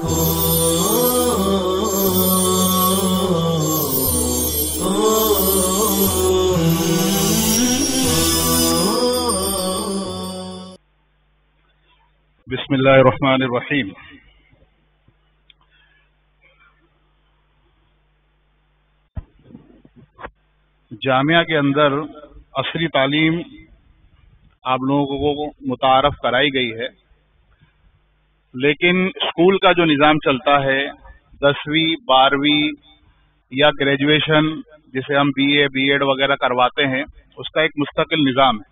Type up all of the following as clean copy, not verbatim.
بسم اللہ الرحمن الرحیم۔ جامعہ کے اندر عصری تعلیم آپ لوگوں کو متعارف کرائی گئی ہے، لیکن اسکول کا جو نظام چلتا ہے 10ویں 12ویں یا گریجویشن جسے ہم BA B.Ed وغیرہ کرواتے ہیں، اس کا ایک مستقل نظام ہے۔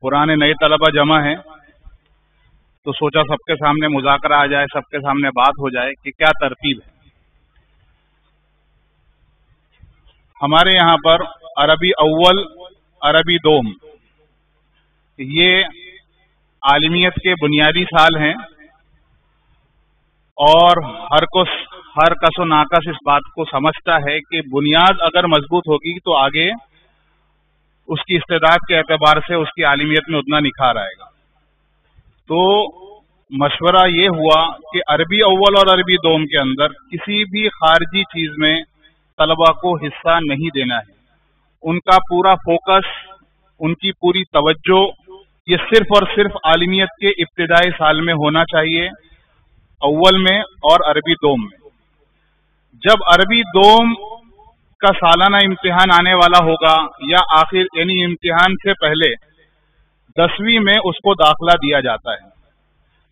پرانے نئے طلبہ جمع ہیں تو سوچا سب کے سامنے مذاکرہ آ جائے، سب کے سامنے بات ہو جائے کہ کیا ترتیب ہے۔ ہمارے یہاں پر عربی اول عربی دوم یہ عالمیت کے بنیادی سال ہیں، اور ہر کس و ناکس اس بات کو سمجھتا ہے کہ بنیاد اگر مضبوط ہوگی تو آگے اس کی استعداد کے اعتبار سے اس کی عالمیت میں اتنا نکھار آئے گا۔ تو مشورہ یہ ہوا کہ عربی اول اور عربی دوم کے اندر کسی بھی خارجی چیز میں طلبہ کو حصہ نہیں دینا ہے۔ ان کا پورا فوکس، ان کی پوری توجہ یہ صرف اور صرف عالمیت کے ابتدائی سال میں ہونا چاہیے، اول میں اور عربی دوم میں۔ جب عربی دوم کا سالانہ امتحان آنے والا ہوگا یا آخر یعنی امتحان سے پہلے 10ویں میں اس کو داخلہ دیا جاتا ہے۔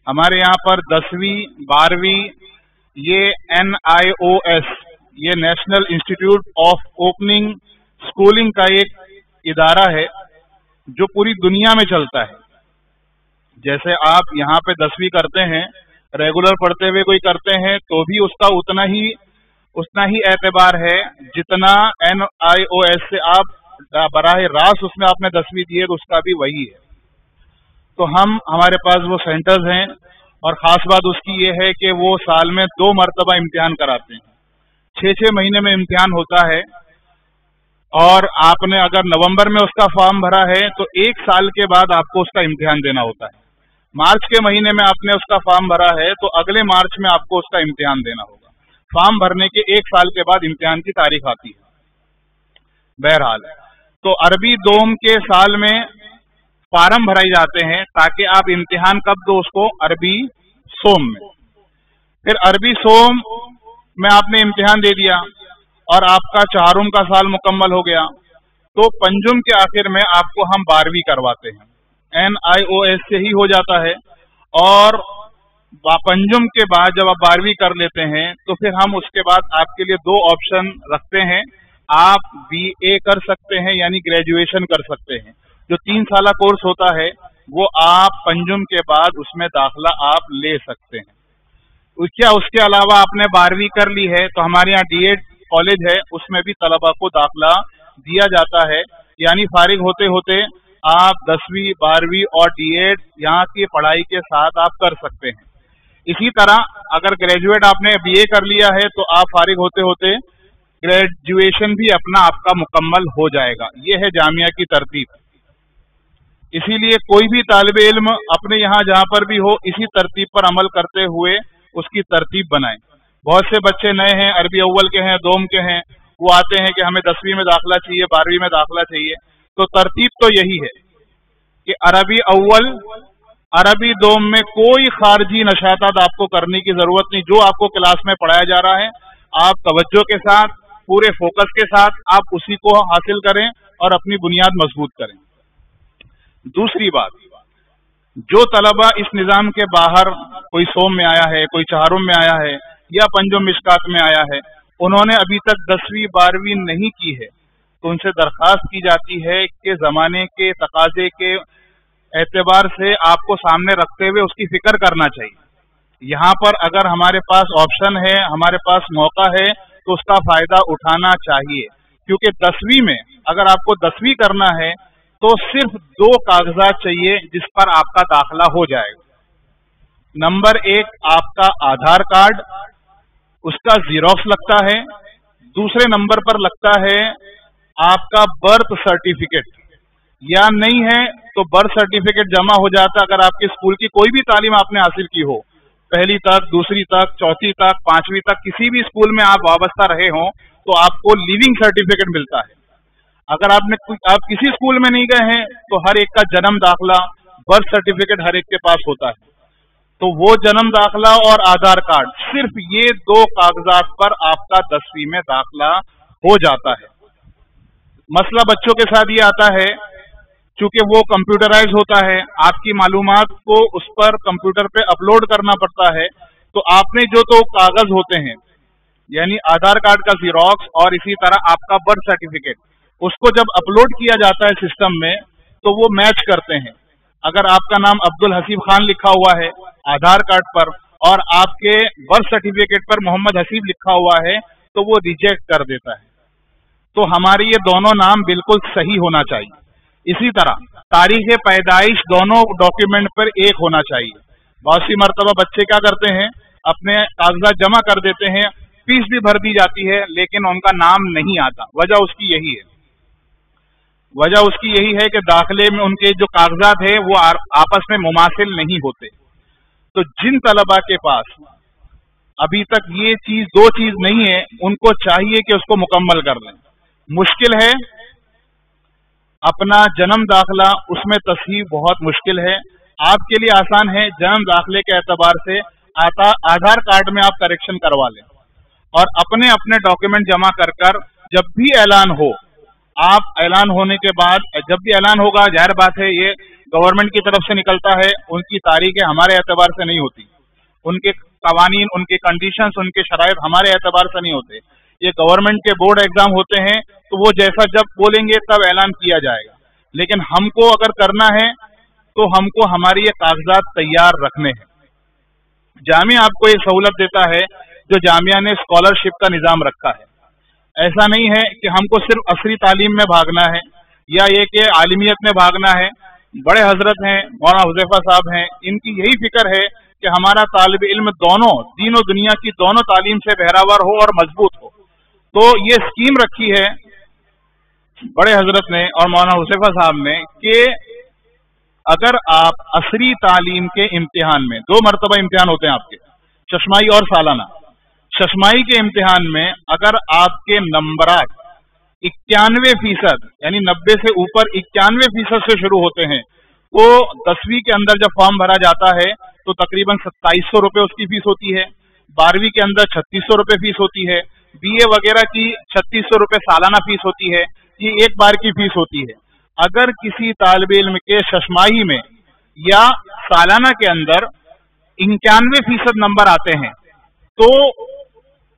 ہمارے یہاں پر 10ویں 12ویں یہ NIOS یہ national institute of opening schooling کا ایک ادارہ ہے جو پوری دنیا میں چلتا ہے۔ جیسے آپ یہاں پہ 10ویں کرتے ہیں، ریگولر پڑھتے ہوئے کوئی کرتے ہیں تو بھی اس کا اتنا ہی اعتبار ہے جتنا NIOS سے آپ براہ راست اس میں آپ نے 10ویں دی ہے تو اس کا بھی وہی ہے۔ تو ہمارے پاس وہ سینٹرز ہیں، اور خاص بات اس کی یہ ہے کہ وہ سال میں 2 مرتبہ امتحان کراتے ہیں۔ 6 مہینے میں امتحان ہوتا ہے، اور آپ نے اگر نومبر میں اس کا فارم بھرا ہے تو 1 سال کے بعد آپ کو اس کا امتحان دینا ہوتا ہے۔ مارچ کے مہینے میں آپ نے اس کا فارم بھرا ہے تو اگلے مارچ میں آپ کو اس کا امتحان دینا ہوگا۔ فارم بھرنے کے 1 سال کے بعد امتحان کی تاریخ آتی ہے۔ بہرحال تو عربی دوم کے سال میں فارم بھرائی جاتے ہیں تاکہ آپ امتحان کب دو اس کو، عربی سوم میں۔ پھر عربی سوم میں آپ نے امتحان دے دیا اور آپ کا 4 کا سال مکمل ہو گیا، تو پنجم کے آخر میں آپ کو ہم 12ویں کرواتے ہیں۔ NIOS سے ہی ہو جاتا ہے، اور پنجم کے بعد جب آپ 12ویں کر لیتے ہیں تو پھر ہم اس کے بعد آپ کے لیے 2 آپشن رکھتے ہیں۔ آپ BA کر سکتے ہیں یعنی گریجویشن کر سکتے ہیں، جو 3 سالہ کورس ہوتا ہے وہ آپ پنجم کے بعد اس میں داخلہ آپ لے سکتے ہیں۔ کیا اس کے علاوہ آپ نے 12ویں کر لی ہے تو ہمارے یہاں D.Ed کالج ہے، اس میں بھی طلبہ کو داخلہ دیا جاتا ہے، یعنی فارغ ہوتے ہوتے آپ 10ویں 12ویں اور D.Ed یہاں کی پڑھائی کے ساتھ آپ کر سکتے ہیں۔ اسی طرح اگر گریجویٹ آپ نے BA کر لیا ہے تو آپ فارغ ہوتے ہوتے گریجویشن بھی اپنا آپ کا مکمل ہو جائے گا۔ یہ ہے جامعہ کی ترتیب۔ اسی لیے کوئی بھی طالب علم اپنے یہاں جہاں پر بھی ہو اسی ترتیب پر عمل کرتے ہوئے اس کی ترتیب بنائیں۔ بہت سے بچے نئے ہیں، عربی اول کے ہیں، دوم کے ہیں، وہ آتے ہیں کہ ہمیں 10ویں میں داخلہ چاہیے، 12ویں میں داخلہ چاہیے۔ تو ترتیب تو یہی ہے کہ عربی اول عربی دوم میں کوئی خارجی نشاطات آپ کو کرنے کی ضرورت نہیں۔ جو آپ کو کلاس میں پڑھایا جا رہا ہے آپ توجہ کے ساتھ پورے فوکس کے ساتھ آپ اسی کو حاصل کریں اور اپنی بنیاد مضبوط کریں۔ دوسری بات، جو طلبہ اس نظام کے باہر کوئی سوم میں آیا ہے، کوئی چہارم میں آیا ہے یا پنجم مشکات میں آیا ہے، انہوں نے ابھی تک 10ویں 12ویں نہیں کی ہے، تو ان سے درخواست کی جاتی ہے کہ زمانے کے تقاضے کے اعتبار سے آپ کو سامنے رکھتے ہوئے اس کی فکر کرنا چاہیے۔ یہاں پر اگر ہمارے پاس آپشن ہے، ہمارے پاس موقع ہے تو اس کا فائدہ اٹھانا چاہیے، کیونکہ 10ویں میں اگر آپ کو 10ویں کرنا ہے تو صرف 2 کاغذات چاہیے جس پر آپ کا داخلہ ہو جائے گا۔ نمبر 1 آپ کا آدھار کارڈ، اس کا زیروکس لگتا ہے۔ دوسرے نمبر پر لگتا ہے آپ کا برتھ سرٹیفکیٹ، یا نہیں ہے تو برتھ سرٹیفکیٹ جمع ہو جاتا اگر آپ کے اسکول کی کوئی بھی تعلیم آپ نے حاصل کی ہو पहली तक, दूसरी तक, चौथी तक, पांचवी तक किसी भी स्कूल में आप वाबस्ता रहे हों तो आपको लिविंग सर्टिफिकेट मिलता है। अगर आप किसी स्कूल में नहीं गए हैं तो हर एक का जन्म दाखला, बर्थ सर्टिफिकेट हर एक के पास होता है। तो वो जन्म दाखला और आधार कार्ड, सिर्फ ये दो कागजात पर आपका 10वीं में दाखला हो जाता है। मसला बच्चों के साथ ये आता है, चूंकि वो कंप्यूटराइज होता है, आपकी मालूमात को उस पर कंप्यूटर पे अपलोड करना पड़ता है। तो आपने जो तो कागज होते हैं, यानी आधार कार्ड का जीरोक्स और इसी तरह आपका बर्थ सर्टिफिकेट, उसको जब अपलोड किया जाता है सिस्टम में तो वो मैच करते हैं। अगर आपका नाम अब्दुल हसीब खान लिखा हुआ है आधार कार्ड पर और आपके बर्थ सर्टिफिकेट पर मोहम्मद हसीब लिखा हुआ है तो वो रिजेक्ट कर देता है। तो हमारे ये दोनों नाम बिल्कुल सही होना चाहिए। इसी तरह तारीख पैदाइश दोनों डॉक्यूमेंट पर एक होना चाहिए। बहुत सी मरतबा बच्चे क्या करते हैं, अपने कागजात जमा कर देते हैं, फीस भी भर दी जाती है लेकिन उनका नाम नहीं आता। वजह उसकी यही है कि दाखिले में उनके जो कागजात है वो आपस में मुमासिल नहीं होते। तो जिन तलबा के पास अभी तक ये दो चीज नहीं है, उनको चाहिए कि उसको मुकम्मल कर लें। मुश्किल है अपना जन्म दाखला, उसमें तस्हीह बहुत मुश्किल है। आपके लिए आसान है, जन्म दाखिले के एतबार से आधार कार्ड में आप करेक्शन करवा लें और अपने अपने डॉक्यूमेंट जमा कर जब भी ऐलान हो, आप ऐलान होने के बाद जब भी ऐलान होगा, जाहिर बात है ये गवर्नमेंट की तरफ से निकलता है, उनकी तारीखें हमारे एतबार से नहीं होती, उनके कवानीन, उनके कंडीशंस, उनके शराइत हमारे एतबार से नहीं होते। ये गवर्नमेंट के बोर्ड एग्जाम होते हैं तो वो जैसा जब बोलेंगे तब ऐलान किया जाएगा। लेकिन हमको अगर करना है तो हमको हमारी ये कागजात तैयार रखने हैं। जामिया आपको ये सहूलत देता है, जो जामिया ने स्कॉलरशिप का निजाम रखा है। ऐसा नहीं है कि हमको सिर्फ असरी तालीम में भागना है या ये कि आलिमियत में भागना है। बड़े हजरत हैं, मौलाना हुज़ैफा साहब हैं, इनकी यही फिक्र है कि हमारा तालिब इल्म दोनों दीन और दुनिया की दोनों तालीम से बहरावर हो और मजबूत हो। तो ये स्कीम रखी है बड़े हजरत ने और मौलाना हुज़ैफा साहब ने कि अगर आप असरी तालीम के इम्तिहान में, 2 मरतबा इम्तिहान होते हैं आपके, चश्माई और सालाना। चश्माई के इम्तिहान में अगर आपके नंबरात 91% यानी 90 से ऊपर 91% से शुरू होते हैं तो 10वीं के अंदर जब फॉर्म भरा जाता है तो तकरीबन 2700 रुपये उसकी फीस होती है, 12वीं के अंदर 3600 रुपये फीस होती है, BA वगैरह की 3600 रुपये सालाना फीस होती है। ये एक बार की फीस होती है। अगर किसी तालिब इल्म के चश्माई में या सालाना के अंदर 91% नंबर आते हैं तो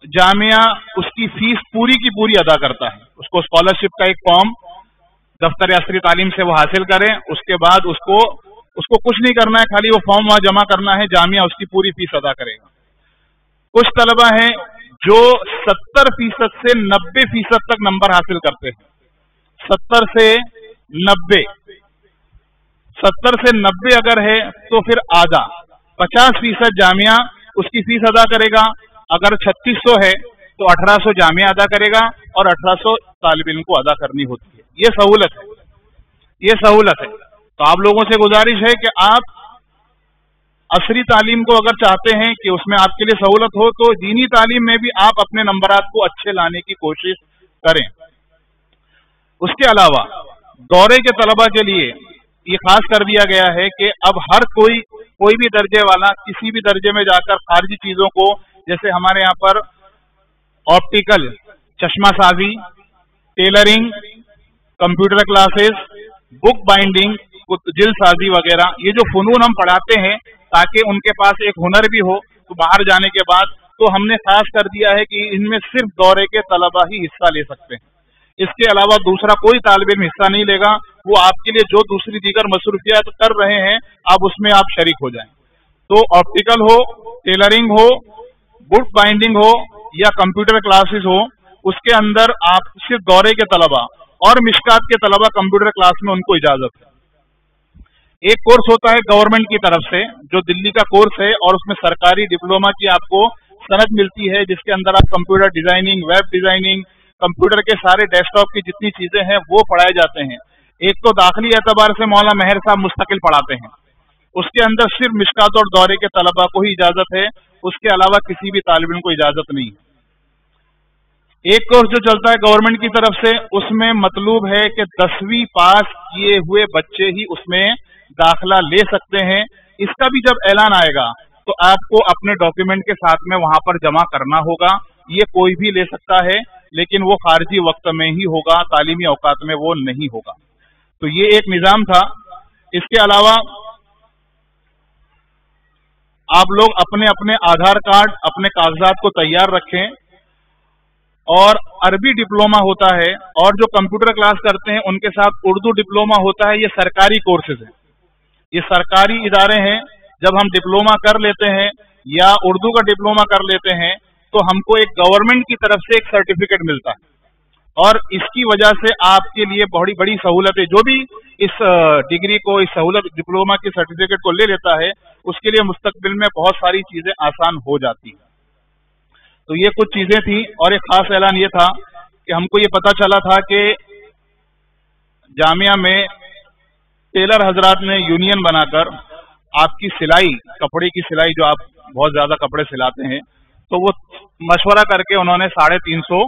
जामिया उसकी फीस पूरी की पूरी अदा करता है। उसको स्कॉलरशिप का एक फॉर्म दफ्तर असरी तालीम से वो हासिल करें, उसके बाद उसको कुछ नहीं करना है, खाली वो फॉर्म वहां जमा करना है, जामिया उसकी पूरी फीस अदा करेगा। कुछ तलबा हैं जो 70% से 90% तक नंबर हासिल करते हैं। 70 से 90 अगर है तो फिर आधा 50% जामिया उसकी फीस अदा करेगा। अगर 3600 है तो 1800 जामिया अदा करेगा और 1800 तालिब इल्म को अदा करनी होती है। ये सहूलत है। तो आप लोगों से गुजारिश है कि आप असरी तालीम को अगर चाहते हैं कि उसमें आपके लिए सहूलत हो तो दीनी तालीम में भी आप अपने नंबरात को अच्छे लाने की कोशिश करें। उसके अलावा दौरे के तलबा के लिए ये खास कर दिया गया है कि अब हर कोई भी दर्जे वाला किसी भी दर्जे में जाकर खारजी चीजों को, जैसे हमारे यहाँ पर ऑप्टिकल, चश्मा साजी, tailoring, computer classes, book binding, जिल्द साजी वगैरह, ये जो फनून हम पढ़ाते हैं ताकि उनके पास एक हुनर भी हो तो बाहर जाने के बाद, तो हमने खास कर दिया है कि इनमें सिर्फ दौरे के तलबा ही हिस्सा ले सकते हैं। इसके अलावा दूसरा कोई तालिब इल्म हिस्सा नहीं लेगा। वो आपके लिए जो दूसरी दीगर मसरूफियात कर रहे हैं आप उसमें आप शरीक हो जाएं। तो ऑप्टिकल हो, टेलरिंग हो, बुक बाइंडिंग हो या कंप्यूटर क्लासेस हो, उसके अंदर आप सिर्फ दौरे के तलबा और मिशकात के तलबा कंप्यूटर क्लास में उनको इजाजत है। एक कोर्स होता है गवर्नमेंट की तरफ से जो दिल्ली का कोर्स है और उसमें सरकारी डिप्लोमा की आपको सनद मिलती है, जिसके अंदर आप computer designing, web designing, computer के सारे डेस्कटॉप की जितनी चीजें हैं वो पढ़ाए जाते हैं। एक तो दाखिली एतबार से मौलाना मेहर साहब मुस्तकिल पढ़ाते हैं, उसके अंदर सिर्फ मिशकात और दौरे के तलबा को ही इजाजत है, उसके अलावा किसी भी तालिब इल्म को इजाजत नहीं है। एक कोर्स जो चलता है गवर्नमेंट की तरफ से, उसमें मतलूब है कि 10वीं पास किए हुए बच्चे ही उसमें दाखिला ले सकते हैं। इसका भी जब ऐलान आएगा तो आपको अपने डॉक्यूमेंट के साथ में वहां पर जमा करना होगा। ये कोई भी ले सकता है, लेकिन वो खारजी वक्त में ही होगा, तालीमी औकात में वो नहीं होगा। तो ये एक निजाम था। इसके अलावा आप लोग अपने अपने आधार कार्ड, अपने कागजात को तैयार रखें। और अरबी डिप्लोमा होता है, और जो कंप्यूटर क्लास करते हैं उनके साथ उर्दू डिप्लोमा होता है। ये सरकारी कोर्सेज हैं, ये सरकारी इदारे हैं। जब हम डिप्लोमा कर लेते हैं या उर्दू का डिप्लोमा कर लेते हैं तो हमको एक गवर्नमेंट की तरफ से एक सर्टिफिकेट मिलता है, और इसकी वजह से आपके लिए बड़ी बड़ी सहूलतें, जो भी इस डिग्री को, इस सहूलत डिप्लोमा की सर्टिफिकेट को ले लेता है, उसके लिए मुस्तकबिल में बहुत सारी चीजें आसान हो जाती हैं। तो ये कुछ चीजें थी। और एक खास ऐलान ये था कि हमको ये पता चला था कि जामिया में टेलर हजरात ने यूनियन बनाकर आपकी सिलाई, कपड़े की सिलाई, जो आप बहुत ज्यादा कपड़े सिलाते हैं, तो वो मशवरा करके उन्होंने 350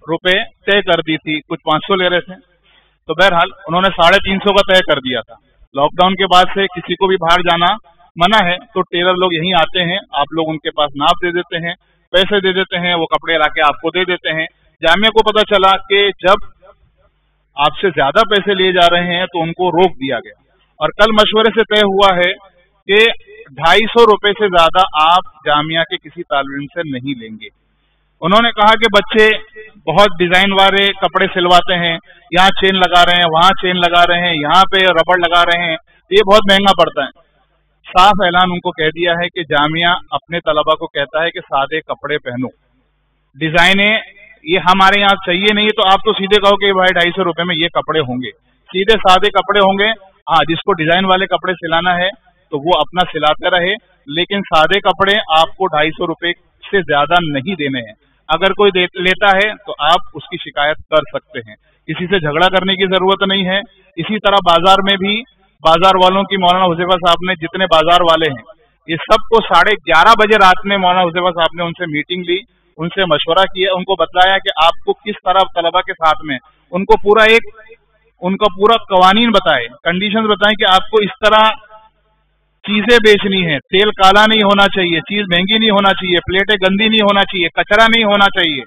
रुपए तय कर दी थी। कुछ 500 ले रहे थे, तो बहरहाल उन्होंने 350 का तय कर दिया था। लॉकडाउन के बाद से किसी को भी बाहर जाना मना है, तो टेलर लोग यहीं आते हैं, आप लोग उनके पास नाप दे देते हैं, पैसे दे देते हैं, वो कपड़े लाके आपको दे देते हैं। जामिया को पता चला कि जब आपसे ज्यादा पैसे लिए जा रहे हैं तो उनको रोक दिया गया, और कल मशवरे से तय हुआ है कि 250 रुपए से ज्यादा आप जामिया के किसी तालिब इल्म से नहीं लेंगे। उन्होंने कहा कि बच्चे बहुत डिजाइन वाले कपड़े सिलवाते हैं, यहाँ चेन लगा रहे हैं, वहां चेन लगा रहे हैं, यहाँ पे रबड़ लगा रहे हैं, ये बहुत महंगा पड़ता है। साफ ऐलान उनको कह दिया है कि जामिया अपने तलबा को कहता है कि सादे कपड़े पहनो, डिजाइने ये हमारे यहाँ चाहिए नहीं, तो आप तो सीधे कहो कि भाई 250 रुपए में ये कपड़े होंगे, सीधे सादे कपड़े होंगे। हाँ, जिसको डिजाइन वाले कपड़े सिलाना है तो वो अपना सिलाते रहे, लेकिन सादे कपड़े आपको 250 रुपए से ज्यादा नहीं देने हैं। अगर कोई लेता है तो आप उसकी शिकायत कर सकते हैं, किसी से झगड़ा करने की जरूरत नहीं है। इसी तरह बाजार में भी, बाजार वालों की मौलाना हुज़ैफा साहब ने, जितने बाजार वाले हैं, ये सबको 11:30 बजे रात में मौलाना हुज़ैफा साहब ने उनसे मीटिंग ली, उनसे मशवरा किया, उनको बताया कि आपको किस तरह तलबा के साथ में उनको उनका पूरा कवानीन बताए, कंडीशंस बताएं कि आपको इस तरह चीजें बेचनी है, तेल काला नहीं होना चाहिए, चीज महंगी नहीं होना चाहिए, प्लेटें गंदी नहीं होना चाहिए, कचरा नहीं होना चाहिए,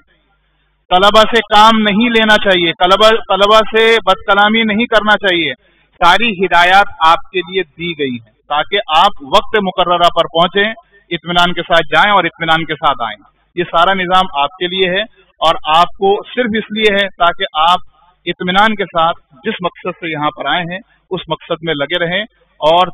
तलबा से काम नहीं लेना चाहिए, तलबा से बदकलामी नहीं करना चाहिए। सारी हिदायत आपके लिए दी गई है ताकि आप वक्त मुकर्ररा पर पहुंचे, इत्मीनान के साथ जाएं और इत्मीनान के साथ आएं। ये सारा निजाम आपके लिए है, और आपको सिर्फ इसलिए है ताकि आप इत्मीनान के साथ जिस मकसद से यहाँ पर आए हैं उस मकसद में लगे रहें, और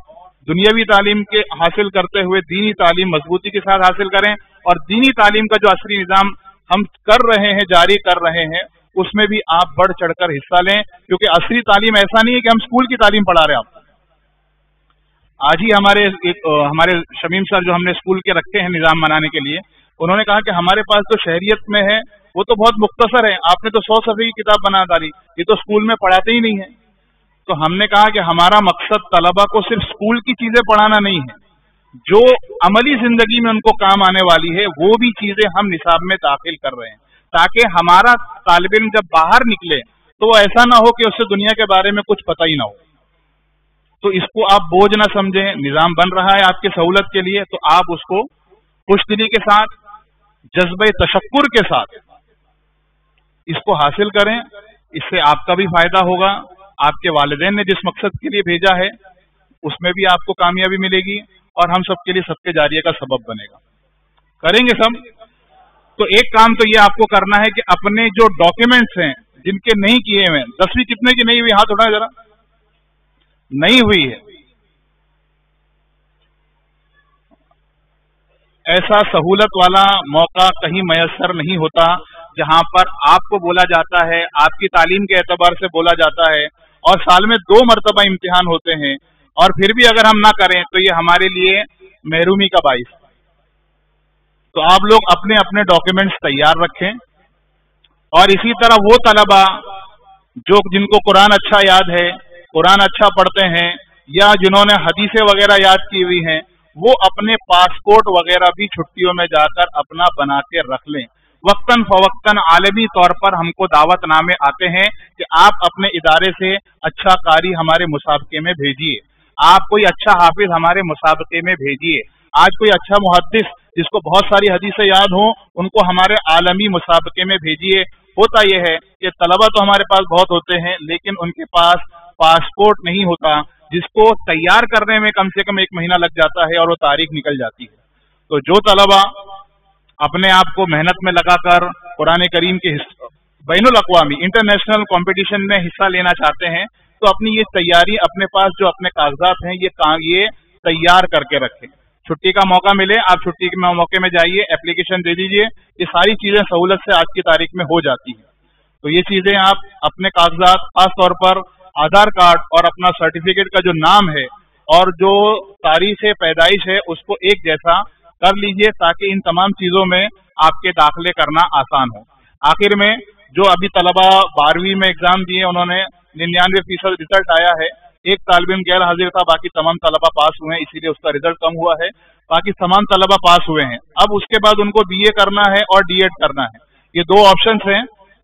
दुनियावी तालीम के हासिल करते हुए दीनी तालीम मजबूती के साथ हासिल करें। और दीनी तालीम का जो असली निजाम हम कर रहे हैं, जारी कर रहे हैं, उसमें भी आप बढ़ चढ़कर हिस्सा लें, क्योंकि असली तालीम ऐसा नहीं है कि हम स्कूल की तालीम पढ़ा रहे हैं आपको। आज ही हमारे शमीम सर, जो हमने स्कूल के रखे हैं निजाम बनाने के लिए, उन्होंने कहा कि हमारे पास तो शहरियत में है वो तो बहुत मुख्तसर है, आपने तो 100 सफ़े की किताब बना डाली, ये तो स्कूल में पढ़ाते ही नहीं है। तो हमने कहा कि हमारा मकसद तलबा को सिर्फ स्कूल की चीजें पढ़ाना नहीं है, जो अमली जिंदगी में उनको काम आने वाली है वो भी चीजें हम निसाब में दाखिल कर रहे हैं, ताकि हमारा तालिब इल्म जब बाहर निकले तो वो ऐसा ना हो कि उससे दुनिया के बारे में कुछ पता ही ना हो। तो इसको आप बोझ ना समझें, निजाम बन रहा है आपकी सहूलत के लिए, तो आप उसको खुशदिली के साथ, जज्बे तशक्कुर के साथ इसको हासिल करें। इससे आपका भी फायदा होगा, आपके वालिदैन ने जिस मकसद के लिए भेजा है उसमें भी आपको कामयाबी मिलेगी, और हम सबके लिए सदके जारिया का सबब बनेगा। करेंगे सब। तो एक काम तो ये आपको करना है कि अपने जो डॉक्यूमेंट्स हैं जिनके नहीं किए हुए, 10वीं कितने की नहीं हुई, हाथ उठाएं जरा, नहीं हुई है, ऐसा सहूलत वाला मौका कहीं मयसर नहीं होता जहां पर आपको बोला जाता है, आपकी तालीम के एतबार से बोला जाता है, और साल में 2 मरतबा इम्तिहान होते हैं, और फिर भी अगर हम ना करें तो ये हमारे लिए महरूमी का बाइस। तो आप लोग अपने अपने डॉक्यूमेंट्स तैयार रखें। और इसी तरह वो तलबा जिनको कुरान अच्छा याद है, कुरान अच्छा पढ़ते हैं, یا جنہوں نے حدیثیں وغیرہ یاد کی ہوئی ہیں وہ اپنے پاسپورٹ وغیرہ بھی چھٹیوں میں جا کر اپنا بنا کے رکھ لیں. وقتاً فوقتاً عالمی طور پر ہم کو دعوت نامے آتے ہیں کہ آپ اپنے ادارے سے اچھا قاری ہمارے مسابقے میں بھیجیے, آپ کوئی اچھا حافظ ہمارے مسابقے میں بھیجیے, آج کوئی اچھا محدث جس کو بہت ساری حدیثیں یاد ہوں ان کو ہمارے عالمی مسابقے میں بھیجیے. ہوتا یہ ہے کہ طلبہ تو ہمارے پاس بہت ہوتے ہیں لیکن ان کے پاس پاسپورٹ نہیں ہوتا, جس کو تیار کرنے میں کم سے کم 1 مہینہ لگ جاتا ہے اور وہ تاریخ نکل جاتی ہے. تو جو طلبہ اپنے آپ کو محنت میں لگا کر قرآن کریم کے بین الاقوامی انٹرنیشنل کمپٹیشن میں حصہ لینا چاہتے ہیں تو اپنی یہ تیاری اپنے پاس جو اپنے کاغذات ہیں یہ تیار کر کے رکھیں. چھٹی کا موقع ملے آپ چھٹی کے موقع میں جائیے, اپلیکیشن دے دیجئے, یہ ساری چیزیں سہولت سے آج کی تاریخ میں ہو جاتی ہیں. تو یہ چیزیں آپ اپنے کاغذات خاص طور پر آدھار کارڈ اور اپنا سرٹیفکیٹ کا جو نام ہے اور جو تاریخ پیدائش ہے اس کو ایک جیسا کر لیجئے تاکہ ان تمام چیزوں میں آپ کے داخلے کرنا آسان ہو. آخر میں جو ابھی طلبہ 12ویں میں ایگزام دیے انہوں نے 99% رزلٹ آیا ہے, ایک طالب علم غیر حاضر تھا, باقی تمام طلبہ پاس ہوئے ہیں, اسی لیے اس کا رزلٹ کم ہوا ہے, باقی تمام طلبہ پاس ہوئے ہیں. اب اس کے بعد ان کو BA کرنا ہے اور D.Ed کرنا ہے. یہ 2 آپشنس ہیں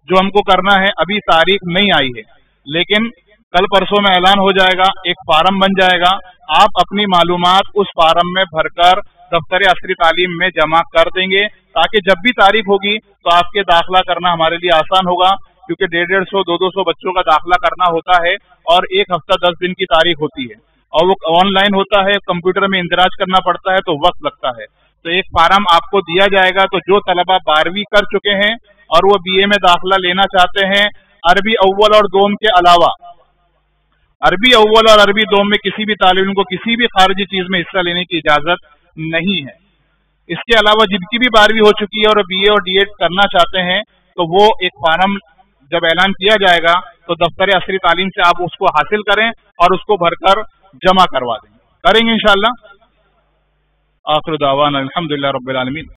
جو ہم کو کرنا ہے. ابھی تاریخ نہیں آئی ہے لیکن کل پرسوں میں اعلان ہو جائے گا, ایک فارم بن جائے گا, آپ اپنی معلومات اس فارم میں بھر کر دفتر عسکری تعلیم میں جمع کر دیں گے تاکہ جب بھی تاریخ ہوگی تو آپ کے داخلہ کرنا ہمارے لیے آسان ہوگا, کیونکہ 150 200 بچوں کا داخلہ کرنا ہوتا ہے اور 1 ہفتہ 10 دن کی تاریخ ہوتی ہے اور وہ آن لائن ہوتا ہے, کمپیوٹر میں اندراج کرنا پڑتا ہے تو وقت لگتا ہے. تو ایک فارم آپ کو دیا جائے گا, تو جو طلبہ 12ویں کر چکے ہیں اور وہ BA میں داخلہ لینا چاہتے ہیں, عربی اول اور دوم کے علاوہ عربی اول اور عربی دوم میں کسی بھی طالب علم کو کسی بھی خارجی چیز میں حصہ لینے کی اجازت نہیں ہے. اس کے علاوہ جن کی بھی 12ویں ہو چکی ہے اور BA اور D.Ed کرنا چاہتے ہیں تو وہ ایک فارم جب اعلان کیا جائے گا تو دفتر عسکری تعلیم سے آپ اس کو حاصل کریں اور اس کو بھر کر جمع کروا دیں. کریں گے انشاءاللہ. آخر دعوانا الحمدللہ رب العالمین.